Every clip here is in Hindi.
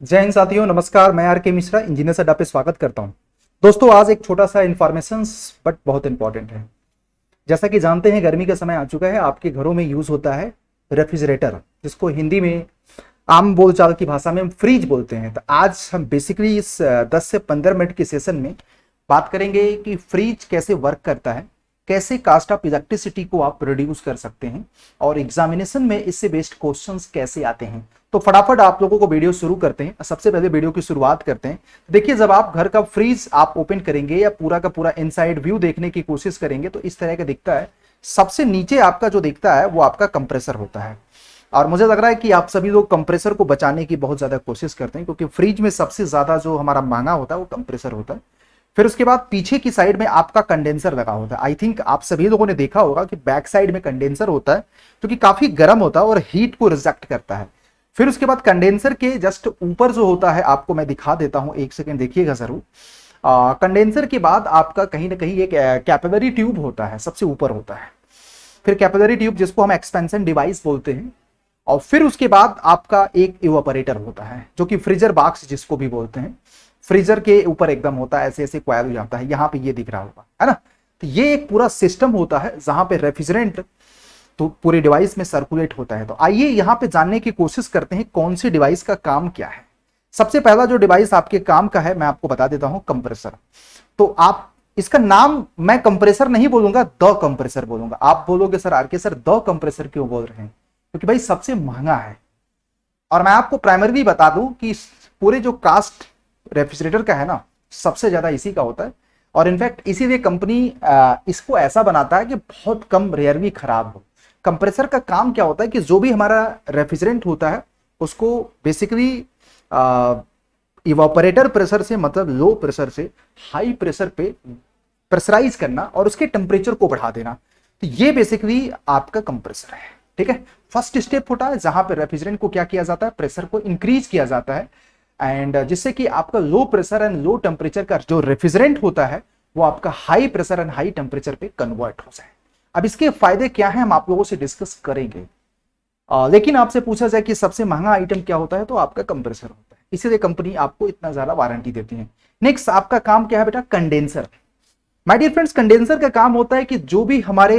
जय हिंद साथियों, नमस्कार। मैं आर के मिश्रा इंजीनियर से अड्डा पे स्वागत करता हूं। दोस्तों, आज एक छोटा सा इंफॉर्मेशन बट बहुत इंपॉर्टेंट है। जैसा कि जानते हैं, गर्मी का समय आ चुका है। आपके घरों में यूज होता है रेफ्रिजरेटर, जिसको हिंदी में आम बोलचाल की भाषा में हम फ्रिज बोलते हैं। तो आज हम बेसिकली इस 10 से 15 मिनट के सेशन में बात करेंगे कि फ्रिज कैसे वर्क करता है, कैसे कास्ट ऑफ इलेक्ट्रिसिटी को आप रिड्यूस कर सकते हैं और एग्जामिनेशन में इससे बेस्ड क्वेश्चंस कैसे आते हैं। तो फटाफट आप लोगों को वीडियो शुरू करते हैं। सबसे पहले वीडियो की शुरुआत करते हैं। देखिए, जब आप घर का फ्रीज आप ओपन करेंगे या पूरा का पूरा इनसाइड व्यू देखने की कोशिश करेंगे तो इस तरह का दिखता है। सबसे नीचे आपका जो दिखता है वो आपका कंप्रेसर होता है। और मुझे लग रहा है कि आप सभी लोग कंप्रेसर को बचाने की बहुत ज्यादा कोशिश करते हैं, क्योंकि फ्रिज में सबसे ज्यादा जो हमारा महंगा होता है वो कंप्रेसर होता है। फिर उसके बाद पीछे की साइड में आपका कंडेंसर लगा होता है। आई थिंक आप सभी लोगों ने देखा होगा कि बैक साइड में कंडेंसर होता है, जो कि काफी गर्म होता है और हीट को रिजेक्ट करता है। फिर उसके बाद कंडेंसर के जस्ट ऊपर जो होता है, आपको मैं दिखा देता हूं, एक सेकेंड देखिएगा जरूर। कंडेंसर के बाद आपका कहीं ना कहीं एक कैपिलरी ट्यूब होता है, सबसे ऊपर होता है। फिर कैपिलरी ट्यूब, जिसको हम एक्सपेंशन डिवाइस बोलते हैं। और फिर उसके बाद आपका एक इवापोरेटर होता है, जो कि फ्रीजर बॉक्स जिसको भी बोलते हैं। फ्रीजर के ऊपर एकदम होता है, ऐसे ऐसे कॉइल हो जाता है, यहाँ पे ये दिख रहा होगा, है ना। तो ये एक पूरा सिस्टम होता है जहां पे रेफ्रिजरेंट तो पूरे डिवाइस में सर्कुलेट होता है। तो आइए यहाँ पे जानने की कोशिश करते हैं कौन सी डिवाइस का काम क्या है। सबसे पहला जो डिवाइस आपके काम का है, मैं आपको बता देता हूं, कंप्रेसर। तो आप इसका नाम मैं कंप्रेसर नहीं बोलूंगा, द कंप्रेसर बोलूंगा। आप बोलोगे सर आर के सर द कंप्रेसर क्यों बोल रहे हैं? क्योंकि भाई सबसे महंगा है। और मैं आपको प्राइमरी बता दूं कि पूरे जो कास्ट रेफ्रिजरेटर का है ना, सबसे ज्यादा इसी का होता है। और इनफैक्ट इसीलिए कंपनी इसको ऐसा बनाता है कि बहुत कम, रेयरली खराब हो। कंप्रेसर का काम क्या होता है कि जो भी हमारा रेफ्रिजरेंट होता है उसको बेसिकली इवापोरेटर प्रेशर से, मतलब लो प्रेशर से हाई प्रेशर पे प्रेशराइज करना और उसके टेम्परेचर को बढ़ा देना। तो ये बेसिकली आपका कंप्रेसर है, ठीक है। फर्स्ट स्टेप होता है जहां पे रेफ्रिजरेंट को क्या किया जाता है, प्रेशर को इंक्रीज किया जाता है, एंड जिससे कि आपका low pressure and low temperature का जो रेफ्रिजरेंट होता है वो आपका high pressure and high temperature पे कन्वर्ट हो जाए। अब इसके फायदे क्या हैं, हम आप लोगों से डिस्कस करेंगे। लेकिन आपसे पूछा जाए कि सबसे महंगा आइटम क्या होता है, तो आपका कंप्रेसर होता है। इसीलिए कंपनी आपको इतना ज्यादा वारंटी देती है। नेक्स्ट आपका काम क्या है बेटा, condenser. My dear friends, condenser का काम होता है कि जो भी हमारे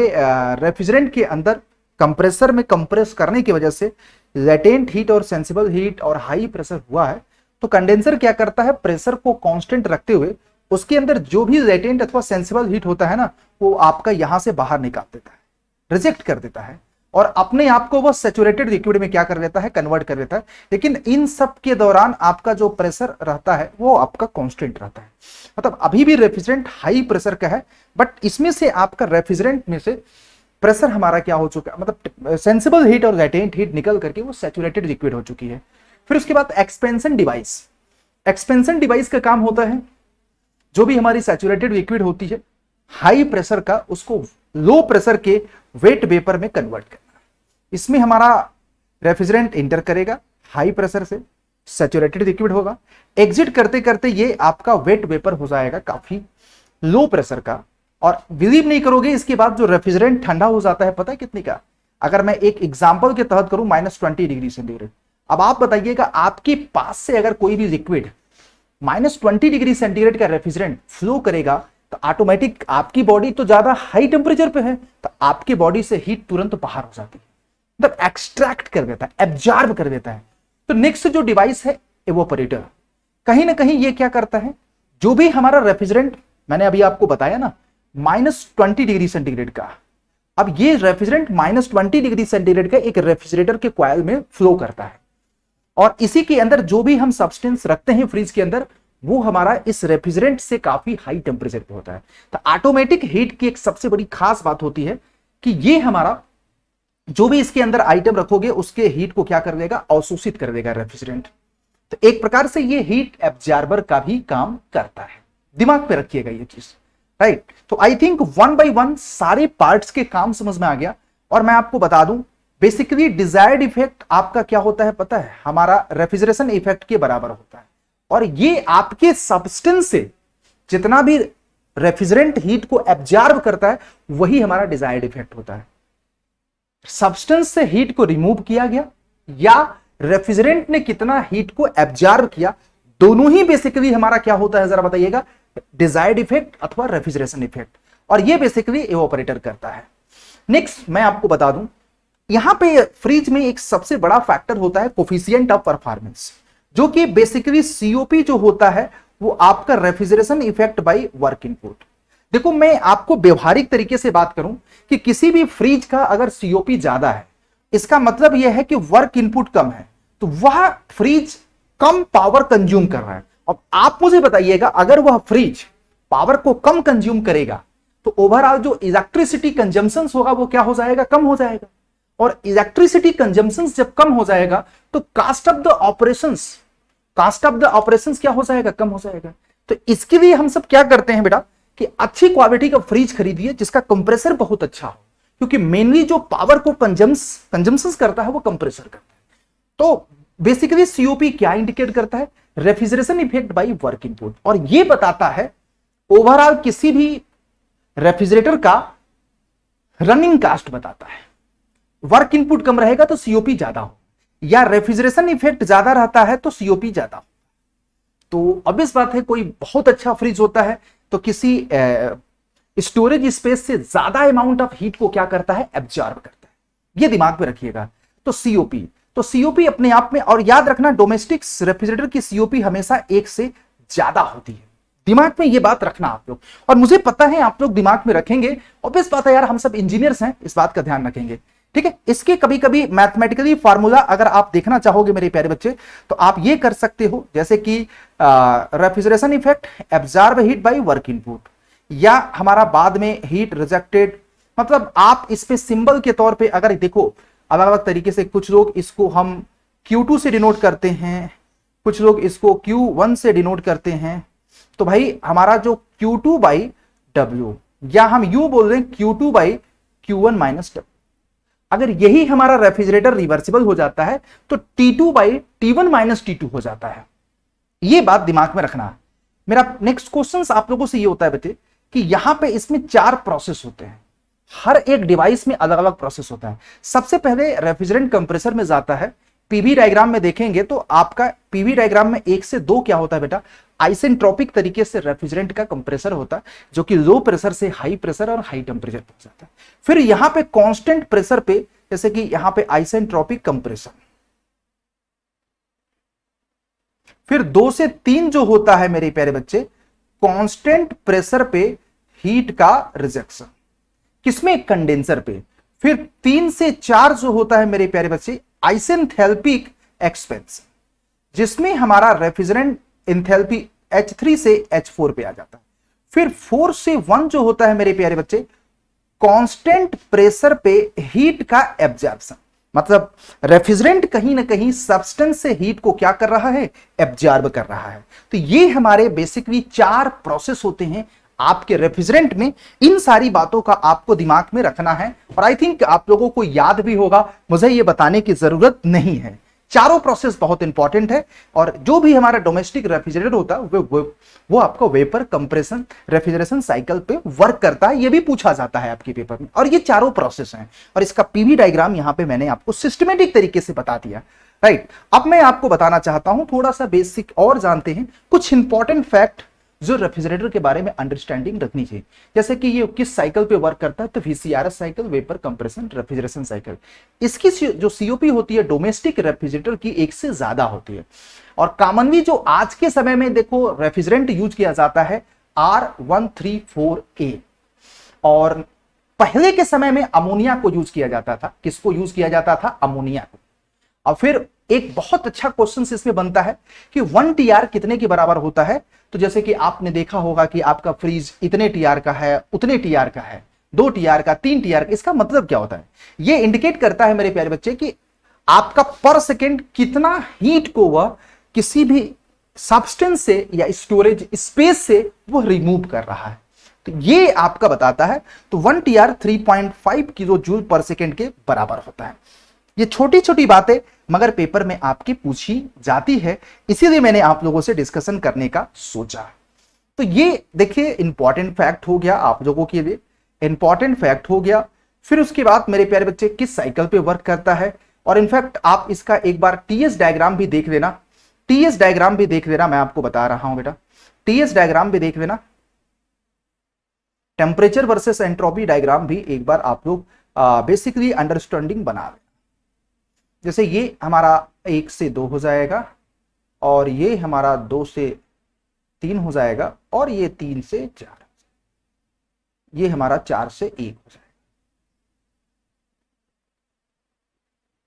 रेफ्रिजरेंट के अंदर कंप्रेसर में कंप्रेस करने की वजह से लेटेंट हीट और सेंसिबल हीट और हाई प्रेशर हुआ है, तो कंडेंसर क्या करता है, प्रेशर को कांस्टेंट रखते हुए उसके अंदर जो भी लेटेंट अथवा सेंसिबल हीट होता है ना, वो आपका यहां से बाहर निकाल देता है, रिजेक्ट कर देता है, और अपने आप को वो सैचुरेटेड लिक्विड में क्या कर देता है, कन्वर्ट कर देता है। लेकिन इन सब के दौरान आपका जो प्रेशर रहता है वो आपका कांस्टेंट रहता है। मतलब अभी भी रेफ्रिजरेंट हाई प्रेशर का है, बट इसमें से आपका रेफ्रिजरेंट में से प्रेशर हमारा क्या हो चुका है, मतलब सेंसिबल हीट और लेटेंट हीट निकल करके वो सैचुरेटेड लिक्विड हो चुकी है। फिर उसके बाद एक्सपेंशन डिवाइस। एक्सपेंशन डिवाइस का काम होता है जो भी हमारी सैचुरेटेड लिक्विड होती है हाई प्रेशर का, उसको लो प्रेशर के वेट वेपर में कन्वर्ट करना। इसमें हमारा रेफ्रिजरेंट इंटर करेगा हाई प्रेशर से, सैचुरेटेड लिक्विड होगा, एग्जिट करते करते ये आपका वेट वेपर हो जाएगा काफी लो प्रेशर का। और बिलीव नहीं करोगे, इसके बाद जो रेफ्रिजरेंट ठंडा हो जाता है, पता है कितने का? अगर मैं एक एग्जांपल के तहत करूं, -20 डिग्री सेंटीग्रेड। अब आप बताइएगा, आपके पास से अगर कोई भी लिक्विड -20 डिग्री सेंटीग्रेड का रेफ्रिजरेंट फ्लो करेगा, तो ऑटोमेटिक आपकी बॉडी तो ज्यादा हाई टेम्परेचर पे है, तो आपकी बॉडी से हीट तुरंत बाहर हो जाती है, मतलब एक्सट्रैक्ट कर देता है, एब्जॉर्ब कर देता है। तो नेक्स्ट जो डिवाइस है इवापोरेटर, कहीं ना कहीं ये क्या करता है, जो भी हमारा रेफ्रिजरेंट मैंने अभी आपको बताया ना -20 डिग्री सेंटीग्रेड का, अब ये रेफ्रिजरेंट -20 डिग्री सेंटीग्रेड का एक रेफ्रिजरेटर के कॉइल में फ्लो करता है, और इसी के अंदर जो भी हम सब्सटेंस रखते हैं फ्रिज के अंदर, वो हमारा इस रेफ्रिजरेंट से काफी हाई टेम्परेचर पे होता है। तो ऑटोमेटिक हीट की एक सबसे बड़ी खास बात होती है कि ये हमारा जो भी इसके अंदर आइटम रखोगे उसके हीट को क्या कर देगा, अवशोषित कर देगा रेफ्रिजरेंट। तो एक प्रकार से ये हीट एब्जॉर्बर का भी काम करता है। दिमाग पे रखिएगा ये चीज, राइट। तो I think one by one सारे पार्ट्स के काम समझ में आ गया। और मैं आपको बता दूं, बेसिकली डिजायर्ड इफेक्ट आपका क्या होता है पता है, हमारा रेफ्रिजरेशन इफेक्ट के बराबर होता है। और ये आपके सब्सटेंस से जितना भी रेफ्रिजरेंट हीट को एब्जॉर्ब करता है, वही हमारा डिजायर्ड इफेक्ट होता है। सब्सटेंस से हीट को रिमूव किया गया या रेफ्रिजरेंट ने कितना हीट को एब्जॉर्ब किया, दोनों ही बेसिकली हमारा क्या होता है जरा बताइएगा, डिजायर्ड इफेक्ट अथवा रेफ्रिजरेशन इफेक्ट, और ये बेसिकली इवेपोरेटर करता है। नेक्स्ट मैं आपको बता दूं, यहां पे फ्रिज में एक सबसे बड़ा फैक्टर होता है कोफिशिएंट ऑफ परफॉर्मेंस, जो कि बेसिकली सीओपी जो होता है वो आपका refrigeration effect by work input. देखो मैं आपको व्यवहारिक तरीके से बात करूं कि किसी भी फ्रिज का अगर सीओपी ज्यादा है, इसका मतलब यह है कि वर्क इनपुट कम है, तो वह फ्रिज कम पावर कंज्यूम कर रहा है। अब आप मुझे बताइएगा, अगर वह फ्रिज पावर को कम कंज्यूम करेगा तो ओवरऑल जो इलेक्ट्रिसिटी कंजम्पशन होगा वो क्या हो जाएगा, कम हो जाएगा। और इलेक्ट्रिसिटी कंजम्पशन जब कम हो जाएगा तो कास्ट ऑफ द ऑपरेशंस क्या हो जाएगा, कम हो जाएगा। तो इसके लिए हम सब क्या करते हैं बेटा कि अच्छी क्वालिटी का फ्रिज खरीदिए जिसका कंप्रेसर बहुत अच्छा हो, क्योंकि मेनली जो पावर को कंजम्पशन करता है वो कंप्रेसर करता है। तो बेसिकली सीओपी क्या इंडिकेट करता है, refrigeration effect by work input, और ये बताता है ओवरऑल किसी भी रेफ्रिजरेटर का रनिंग कास्ट बताता है। वर्क इनपुट कम रहेगा तो सीओपी ज्यादा हो, या रेफ्रिजरेशन इफेक्ट ज्यादा रहता है तो सीओपी ज्यादा हो। तो ऑब्वियस बात है, कोई बहुत अच्छा फ्रिज होता है तो किसी स्टोरेज स्पेस से ज्यादा अमाउंट ऑफ हीट को क्या करता है, एब्जॉर्ब करता है। ये दिमाग में रखिएगा। तो सीओपी अपने आप में, और याद रखना डोमेस्टिक रेफ्रिजरेटर की सीओपी हमेशा 1 से ज्यादा होती है, दिमाग में ये बात रखना आप लोग। और मुझे पता है आप लोग दिमाग में रखेंगे, ऑब्वियस बात है यार, हम सब इंजीनियर्स हैं, इस बात का ध्यान रखेंगे, ठीक है। इसके कभी कभी मैथमेटिकली फार्मूला अगर आप देखना चाहोगे मेरे प्यारे बच्चे, तो आप ये कर सकते हो, जैसे कि refrigeration effect absorb heat by work input, या हमारा बाद में हीट रिजेक्टेड, मतलब आप इस पे सिंबल के तौर पे अगर देखो अलग अलग तरीके से, कुछ लोग इसको हम Q2 से डिनोट करते हैं, कुछ लोग इसको Q1 से डिनोट करते हैं। तो भाई हमारा जो Q2 बाई W, या हम यू बोल रहे हैं Q2 by Q1 minus W, अगर यही हमारा रेफ्रिजरेटर रिवर्सिबल हो जाता है तो T2 by T1 minus T2 हो जाता है। ये बात दिमाग में रखना है। मेरा नेक्स्ट क्वेश्चन आप लोगों से ये होता है बेटे कि यहां पे इसमें 4 प्रोसेस होते हैं, हर एक डिवाइस में अलग अलग प्रोसेस होता है। सबसे पहले रेफ्रिजरेंट कंप्रेसर में जाता है। पीवी डायग्राम में देखेंगे तो आपका पीवी डायग्राम में 1 से 2 क्या होता है बेटा, आइसेंट्रोपिक तरीके से रेफ्रिजरेंट का कंप्रेसर होता है, जो कि लो प्रेशर से हाई प्रेशर और हाई टेम्परेचर पहुंच जाता है। फिर यहां पे कांस्टेंट प्रेशर पे, जैसे कि यहां पे आइसेंट्रोपिक कंप्रेसर। फिर 2 से 3 जो होता है मेरे प्यारे बच्चे, कांस्टेंट प्रेशर पे हीट का रिजेक्शन, किसमें, कंडेंसर पे। फिर 3 से 4 जो होता है मेरे प्यारे बच्चे, आइसेंथैल्पिक एक्सपेंशन, जिसमें हमारा रेफ्रिजरेंट एंथैल्पी H3 से H4 पे आ जाता है। फिर 4 से 1 जो होता है मेरे प्यारे बच्चे, कांस्टेंट प्रेशर पे हीट का एब्जॉर्प्शन, मतलब रेफ्रिजरेंट कहीं ना कहीं सब्सटेंस से हीट को क्या कर रहा है, एब्जॉर्ब कर रहा है। तो ये हमारे बेसिकली 4 प्रोसेस होते हैं आपके रेफ्रिजरेंट में। इन सारी बातों का आपको दिमाग में रखना है, और आई थिंक आप लोगों को याद भी होगा, मुझे ये बताने की जरूरत नहीं है। चारों प्रोसेस बहुत इंपॉर्टेंट है, और जो भी हमारा डोमेस्टिक रेफ्रिजरेटर होता है वो आपको वेपर कंप्रेशन रेफ्रिजरेशन साइकिल पे वर्क करता है। ये भी पूछा जाता है आपके पेपर में, और ये चारों प्रोसेस हैं, और इसका पीवी डायग्राम यहां पे मैंने आपको सिस्टमेटिक तरीके से बता दिया, राइट। अब मैं आपको बताना चाहता हूं, थोड़ा सा बेसिक और जानते हैं कुछ इंपॉर्टेंट फैक्ट जो रेफ्रिजरेटर के बारे में अंडरस्टैंडिंग रखनी चाहिए। जैसे कि ये किस साइकिल पे वर्क करता है, तो VCRS cycle, vapour compression refrigeration cycle. इसकी जो सीओपी होती है डोमेस्टिक रेफ्रिजरेटर की 1 से ज्यादा होती है। और कॉमनली जो आज के समय में देखो रेफ्रिजरेंट यूज किया जाता है R134A, और पहले के समय में अमोनिया को यूज किया जाता था। किसको यूज किया जाता था, अमोनिया को। और फिर एक बहुत अच्छा क्वेश्चन इसमें बनता है कि 1 TR कितने के बराबर होता है। तो जैसे कि आपने देखा होगा कि आपका फ्रिज इतने TR का है, उतने TR का है, 2 TR का, 3 TR का। इसका मतलब क्या होता है, ये इंडिकेट करता है मेरे प्यारे बच्चे कि आपका पर सेकेंड कितना हीट को वह किसी भी सब्सटेंस से या स्टोरेज स्पेस से वो रिमूव कर रहा है। तो ये आपका बताता है। तो 1 TR 3.5 किलो जूल पर सेकेंड के बराबर होता है। ये छोटी छोटी बातें मगर पेपर में आपकी पूछी जाती है, इसीलिए मैंने आप लोगों से डिस्कशन करने का सोचा। तो ये देखिए इंपॉर्टेंट फैक्ट हो गया आप लोगों के लिए, इंपॉर्टेंट फैक्ट हो गया। फिर उसके बाद मेरे प्यारे बच्चे किस साइकिल पे वर्क करता है, और इनफैक्ट आप इसका एक बार टीएस डायग्राम भी देख लेना, टीएस डायग्राम भी देख लेना, मैं आपको बता रहा हूं बेटा, टीएस डायग्राम भी देख लेना, टेम्परेचर वर्सेस एंट्रोपी डायग्राम भी एक बार आप लोग बेसिकली अंडरस्टैंडिंग बना लें। जैसे ये हमारा 1 से 2 हो जाएगा, और ये हमारा 2 से 3 हो जाएगा, और ये 3 से 4, ये हमारा 4 से 1 हो जाएगा।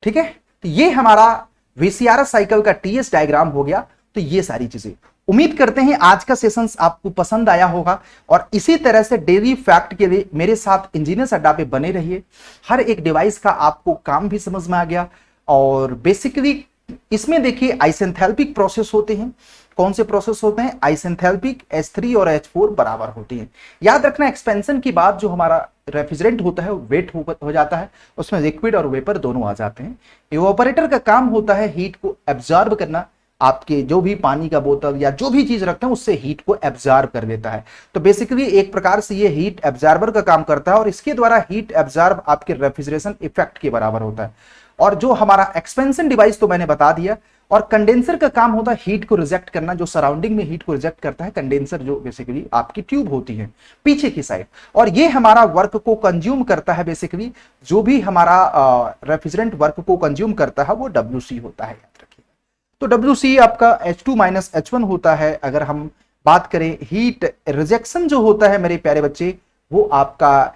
ठीक है, तो ये हमारा वीसीआरएस साइकिल का टीएस डायग्राम हो गया। तो ये सारी चीजें, उम्मीद करते हैं आज का सेशन आपको पसंद आया होगा, और इसी तरह से डेली फैक्ट के लिए मेरे साथ इंजीनियर्स अड्डा पे बने रहिए। हर एक डिवाइस का आपको काम भी समझ में आ गया, और बेसिकली इसमें देखिए आइसेंथैल्पिक प्रोसेस होते हैं। कौन से प्रोसेस होते हैं? आइसेंथैल्पिक, H3 और H4 बराबर होती हैं। याद रखना, एक्सपेंशन की बात जो हमारा रेफ्रिजरेंट होता है वो वेट हो जाता है, उसमें लिक्विड और वेपर दोनों आ जाते हैं। इवेपोरेटर का काम होता है हीट को एब्जॉर्ब करना, आपके जो भी पानी का बोतल या जो भी चीज रखते हैं उससे हीट को एब्जॉर्ब कर देता है। तो बेसिकली एक प्रकार से ये हीट एब्जॉर्बर का काम करता है, और इसके द्वारा हीट एब्जॉर्ब आपके रेफ्रिजरेशन इफेक्ट के बराबर होता है। और जो हमारा एक्सपेंशन डिवाइस तो मैंने बता दिया, और कंडेंसर का काम होता है हीट को रिजेक्ट करना, जो सराउंडिंग में हीट को रिजेक्ट करता है कंडेंसर, जो बेसिकली आपकी ट्यूब होती है पीछे की साइड, और ये हमारा वर्क को कंज्यूम करता है। बेसिकली जो भी हमारा रेफ्रिजरेंट वर्क को कंज्यूम करता है वो WC होता है, याद रखिए। तो WC आपका H2 माइनस H1 होता है। अगर हम बात करें हीट रिजेक्शन जो होता है मेरे प्यारे बच्चे, वो आपका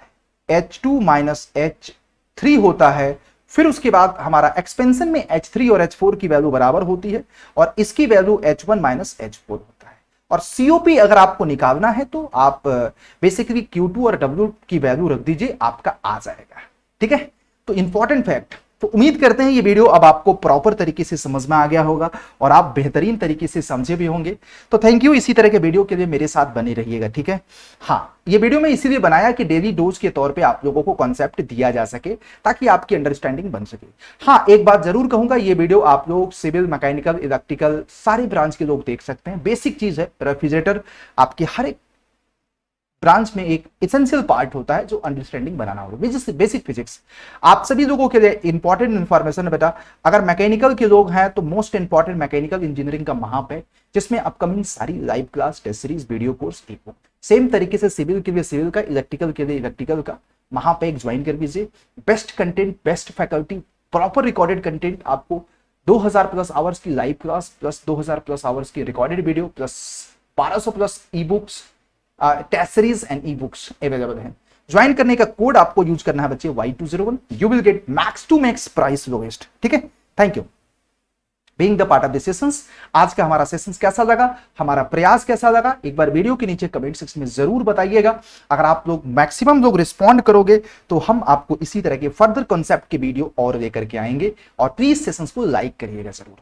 H2 माइनस H3 होता है। फिर उसके बाद हमारा एक्सपेंशन में H3 और H4 की वैल्यू बराबर होती है, और इसकी वैल्यू H1 माइनस H4 होता है। और COP अगर आपको निकालना है तो आप बेसिकली Q2 और W की वैल्यू रख दीजिए, आपका आ जाएगा। ठीक है, तो इंपॉर्टेंट फैक्ट। तो उम्मीद करते हैं ये वीडियो अब आपको प्रॉपर तरीके से समझ में आ गया होगा, और आप बेहतरीन तरीके से समझे भी होंगे। तो थैंक यू, इसी तरह के वीडियो के लिए मेरे साथ बने रहिएगा। ठीक है, हाँ, ये वीडियो मैं इसीलिए बनाया कि डेली डोज के तौर पे आप लोगों को कॉन्सेप्ट दिया जा सके, ताकि आपकी अंडरस्टैंडिंग बन सके। हाँ, एक बात जरूर कहूंगा, ये वीडियो आप लोग सिविल, मैकेनिकल, इलेक्ट्रिकल सारे ब्रांच के लोग देख सकते हैं। बेसिक चीज है, रेफ्रिजरेटर आपके हर एक ब्रांच में एक एसेंशियल पार्ट होता है जो अंडरस्टैंडिंग बनाना होगा, बेसिक फिजिक्स। आप सभी लोगों के लिए इंपॉर्टेंट इंफॉर्मेशन है बेटा। अगर मैकेनिकल के लोग हैं तो मोस्ट इंपॉर्टेंट मैकेनिकल इंजीनियरिंग का महाप है, जिसमें अपकमिंग सारी live class, test series, video course, e book. Same तरीके से सिविल के लिए सिविल का, इलेक्ट्रिकल के लिए इलेक्ट्रिकल का महाप एक ज्वाइन कर लीजिए। Best content, best faculty, proper recorded content आपको 2000 प्लस आवर्स की live class, plus 2000 plus hours की recorded video, plus 1200 plus e books, test series and e books available है। ज्वाइन करने का कोड आपको यूज करना है बच्चे Y201, you will get max to max price lowest. ठीक है, thank you being the part of the sessions. आज का हमारा सेशंस कैसा लगा, हमारा प्रयास कैसा लगा, एक बार वीडियो के नीचे कमेंट सेक्शन में जरूर बताइएगा। अगर आप लोग मैक्सिमम लोग रिस्पॉन्ड करोगे तो हम आपको इसी तरह के फर्दर कॉन्सेप्ट के वीडियो और लेकर के आएंगे, और प्लीज सेशंस को लाइक करिएगा जरूर।